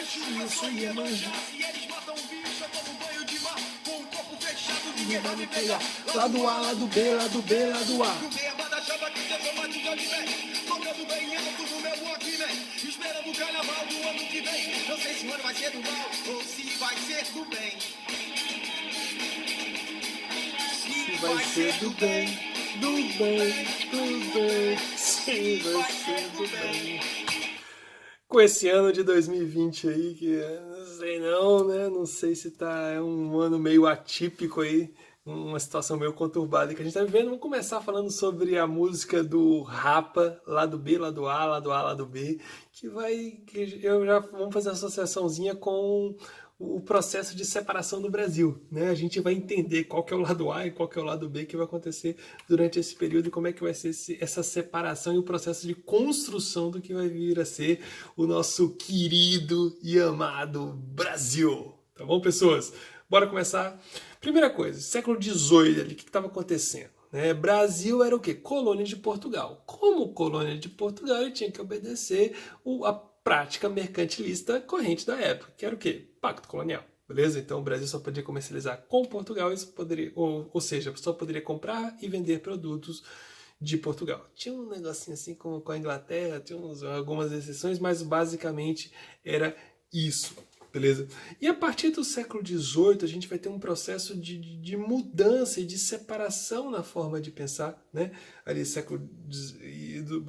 Isso aí é manjar. Vai pegar. Lado A, lado B, lado B, lado A. Esperando o carnaval do ano que vem. Não sei se o ano vai ser do mal ou se vai ser do bem. Se vai ser do bem, do bem, do bem. Se vai ser do bem. Com esse ano de 2020 aí, que não sei não, né? Não sei se é um ano meio atípico aí, uma situação meio conturbada que a gente tá vivendo. Vamos começar falando sobre a música do Rapa, lado B, lado A, lado A, lado B, vamos fazer uma associaçãozinha com o processo de separação do Brasil, né? A gente vai entender qual que é o lado A e qual que é o lado B que vai acontecer durante esse período e como é que vai ser essa separação e o processo de construção do que vai vir a ser o nosso querido e amado Brasil. Tá bom, pessoas? Bora começar? Primeira coisa, século XVIII, ali, o que estava acontecendo? Brasil era o quê? Colônia de Portugal. Como colônia de Portugal, ele tinha que obedecer a prática mercantilista corrente da época, que era o quê? Pacto colonial. Beleza? Então o Brasil só podia comercializar com Portugal, ou seja, só poderia comprar e vender produtos de Portugal. Tinha um negocinho assim com a Inglaterra, tinha algumas exceções, mas basicamente era isso. Beleza? E a partir do século XVIII a gente vai ter um processo de mudança e de separação na forma de pensar, né? Ali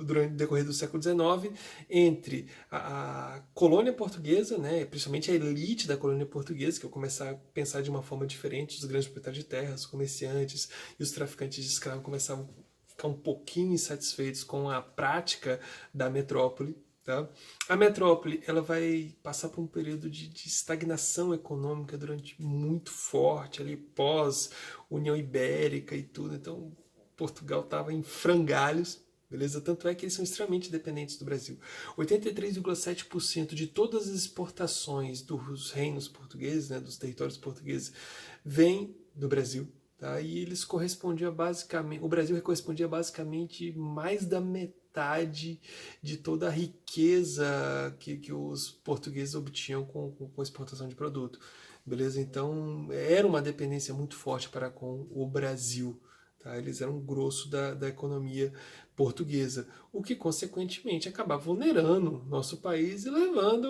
durante o decorrer do século XIX, entre a colônia portuguesa, né? Principalmente a elite da colônia portuguesa, que vai começar a pensar de uma forma diferente, os grandes proprietários de terras, os comerciantes e os traficantes de escravos começavam a ficar um pouquinho insatisfeitos com a prática da metrópole. Tá? A metrópole ela vai passar por um período de estagnação econômica durante muito forte, ali pós União Ibérica e tudo. Então Portugal estava em frangalhos, beleza? Tanto é que eles são extremamente dependentes do Brasil. 83,7% de todas as exportações dos reinos portugueses, né, dos territórios portugueses, vem do Brasil. Tá? E eles correspondiam basicamente, o Brasil correspondia basicamente mais da metade de toda a riqueza que os portugueses obtinham com a exportação de produto. Beleza? Então era uma dependência muito forte para com o Brasil. Tá? Eles eram o grosso da economia portuguesa, o que consequentemente acabava vulnerando nosso país e levando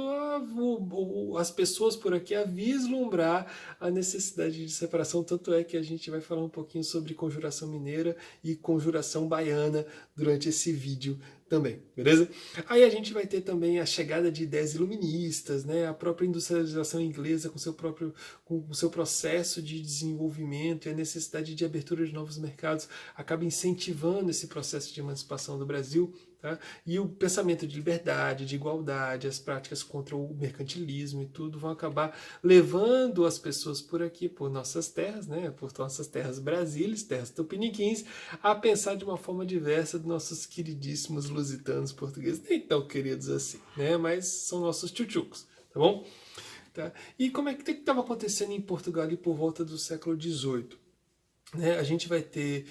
as pessoas por aqui a vislumbrar a necessidade de separação. Tanto é que a gente vai falar um pouquinho sobre conjuração mineira e conjuração baiana durante esse vídeo também, beleza? Aí a gente vai ter também a chegada de ideias iluministas, né? A própria industrialização inglesa com o seu processo de desenvolvimento e a necessidade de abertura de novos mercados acaba incentivando esse processo de emancipação do Brasil. Tá? E o pensamento de liberdade, de igualdade, as práticas contra o mercantilismo e tudo vão acabar levando as pessoas por aqui, por nossas terras, né? Por nossas terras brasílias, terras tupiniquins, a pensar de uma forma diversa dos nossos queridíssimos lusitanos portugueses, nem tão queridos assim, né? Mas são nossos tchutchucos, tá bom? Tá? E como é que estava acontecendo em Portugal ali por volta do século XVIII? Né, a gente vai ter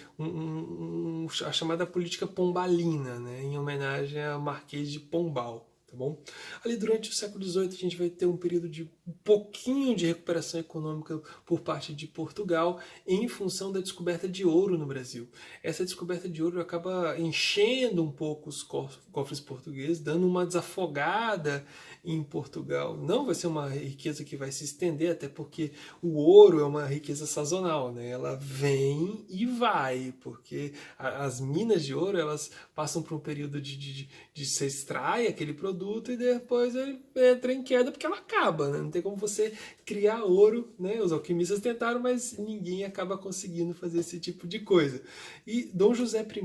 a chamada política pombalina, né, em homenagem a Marquês de Pombal. Tá bom? Ali durante o século XVIII a gente vai ter um período de um pouquinho de recuperação econômica por parte de Portugal em função da descoberta de ouro no Brasil. Essa descoberta de ouro acaba enchendo um pouco os cofres portugueses, dando uma desafogada em Portugal. Não vai ser uma riqueza que vai se estender, até porque o ouro é uma riqueza sazonal, né? Ela vem e vai, porque as minas de ouro elas passam por um período de se extrai aquele produto e depois ele entra em queda porque ela acaba, né? Não tem como você criar ouro, né? Os alquimistas tentaram, mas ninguém acaba conseguindo fazer esse tipo de coisa. E Dom José I,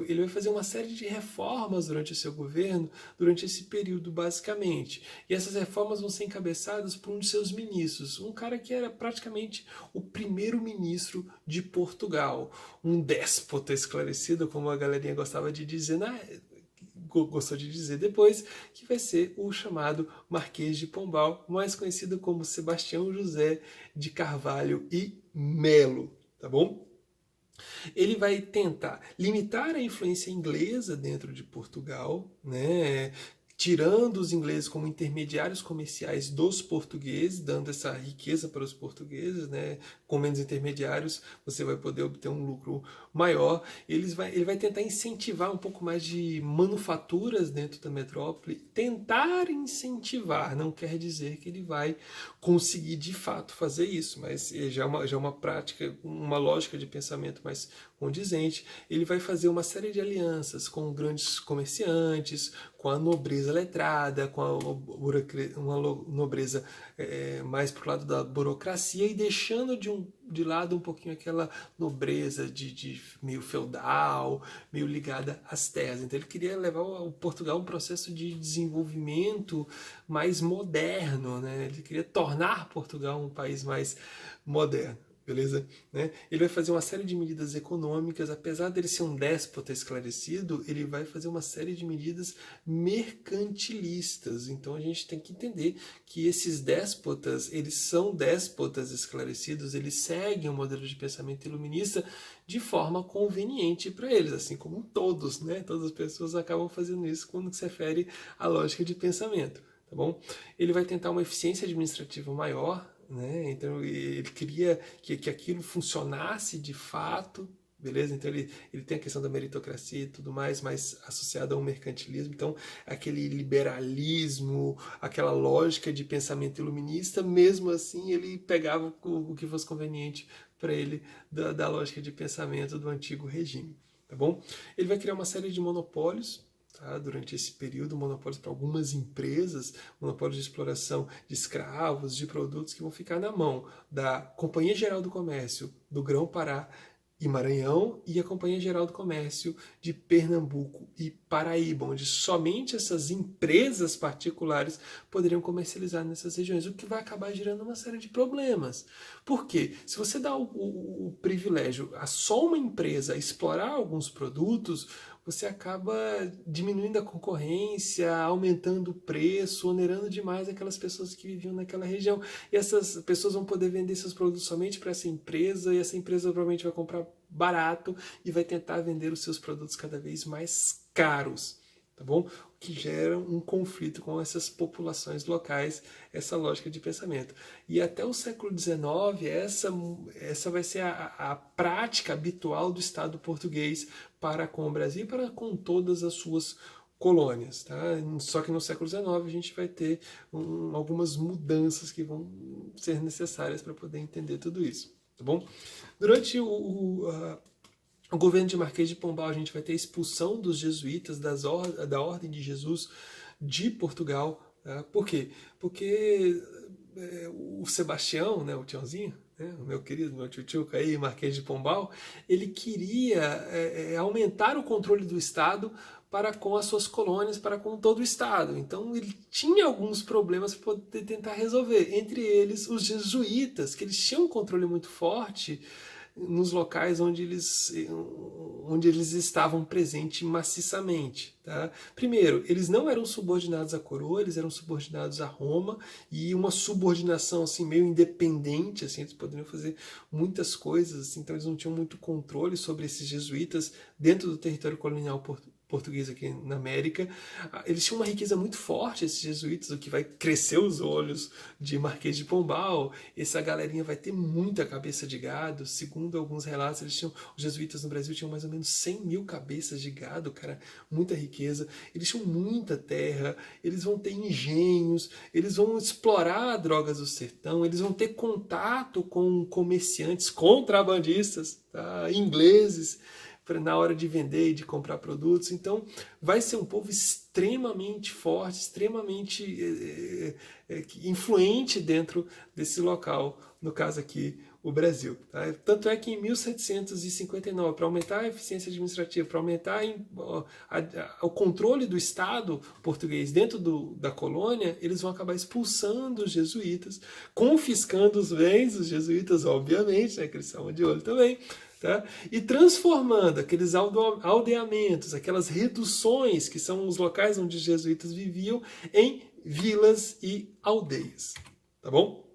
ele vai fazer uma série de reformas durante o seu governo, durante esse período basicamente. E essas reformas vão ser encabeçadas por um de seus ministros, um cara que era praticamente o primeiro-ministro de Portugal, um déspota esclarecido, como a galerinha gostava de dizer gostou de dizer depois, que vai ser o chamado Marquês de Pombal, mais conhecido como Sebastião José de Carvalho e Melo, tá bom? Ele vai tentar limitar a influência inglesa dentro de Portugal, né? tirando os ingleses como intermediários comerciais dos portugueses, dando essa riqueza para os portugueses, né? Com menos intermediários você vai poder obter um lucro maior. Ele vai tentar incentivar um pouco mais de manufaturas dentro da metrópole, tentar incentivar, não quer dizer que ele vai conseguir de fato fazer isso, mas já é uma prática, uma lógica de pensamento mais condizente. Ele vai fazer uma série de alianças com grandes comerciantes, com a nobreza letrada, com uma nobreza mais para o lado da burocracia e deixando de lado um pouquinho aquela nobreza de meio feudal, meio ligada às terras. Então ele queria levar o Portugal a um processo de desenvolvimento mais moderno, né? Ele queria tornar Portugal um país mais moderno. Beleza? Né? Ele vai fazer uma série de medidas econômicas, apesar dele ser um déspota esclarecido, ele vai fazer uma série de medidas mercantilistas. Então a gente tem que entender que esses déspotas, eles são déspotas esclarecidos, eles seguem o modelo de pensamento iluminista de forma conveniente para eles, assim como todos, né? Todas as pessoas acabam fazendo isso quando se refere à lógica de pensamento. Tá bom? Ele vai tentar uma eficiência administrativa maior, né? Então ele queria que aquilo funcionasse de fato, beleza? Então ele tem a questão da meritocracia e tudo mais, mas associado a um mercantilismo. Então aquele liberalismo, aquela lógica de pensamento iluminista, mesmo assim ele pegava o que fosse conveniente para ele da lógica de pensamento do antigo regime, tá bom? Ele vai criar uma série de monopólios. Tá? Durante esse período, monopólios para algumas empresas, monopólios de exploração de escravos, de produtos que vão ficar na mão da Companhia Geral do Comércio do Grão-Pará e Maranhão e a Companhia Geral do Comércio de Pernambuco e Paraíba, onde somente essas empresas particulares poderiam comercializar nessas regiões, o que vai acabar gerando uma série de problemas. Por quê? Se você dá o privilégio a só uma empresa explorar alguns produtos, você acaba diminuindo a concorrência, aumentando o preço, onerando demais aquelas pessoas que viviam naquela região. E essas pessoas vão poder vender seus produtos somente para essa empresa, e essa empresa provavelmente vai comprar barato e vai tentar vender os seus produtos cada vez mais caros, tá bom? O que gera um conflito com essas populações locais, essa lógica de pensamento. E até o século XIX, essa vai ser a prática habitual do Estado português para com o Brasil e para com todas as suas colônias. Tá? Só que no século XIX a gente vai ter algumas mudanças que vão ser necessárias para poder entender tudo isso. Tá bom? Durante o governo de Marquês de Pombal, a gente vai ter a expulsão dos jesuítas da Ordem de Jesus de Portugal. Tá? Por quê? Porque o Sebastião, né, o Tiãozinho, né, o meu querido, meu tchutchuca aí, Marquês de Pombal, ele queria aumentar o controle do Estado para com as suas colônias, para com todo o Estado. Então ele tinha alguns problemas para poder tentar resolver, entre eles os jesuítas, que eles tinham um controle muito forte nos locais onde eles estavam presentes maciçamente. Tá? Primeiro, eles não eram subordinados à coroa, eles eram subordinados a Roma, e uma subordinação assim, meio independente, assim, eles poderiam fazer muitas coisas, assim, então eles não tinham muito controle sobre esses jesuítas dentro do território colonial português aqui na América. Eles tinham uma riqueza muito forte, esses jesuítas, o que vai crescer os olhos de Marquês de Pombal. Essa galerinha vai ter muita cabeça de gado. Segundo alguns relatos, os jesuítas no Brasil tinham mais ou menos 100 mil cabeças de gado, cara, muita riqueza. Eles tinham muita terra, eles vão ter engenhos, eles vão explorar drogas do sertão, eles vão ter contato com comerciantes, contrabandistas, tá? Ingleses, na hora de vender e de comprar produtos. Então vai ser um povo extremamente forte, extremamente influente dentro desse local, no caso aqui o Brasil. Tá? Tanto é que em 1759, para aumentar a eficiência administrativa, para aumentar o controle do Estado português dentro da colônia, eles vão acabar expulsando os jesuítas, confiscando os bens dos jesuítas, obviamente, né, que eles estavam de olho também, tá? E transformando aqueles aldeamentos, aquelas reduções, que são os locais onde os jesuítas viviam, em vilas e aldeias. Tá bom?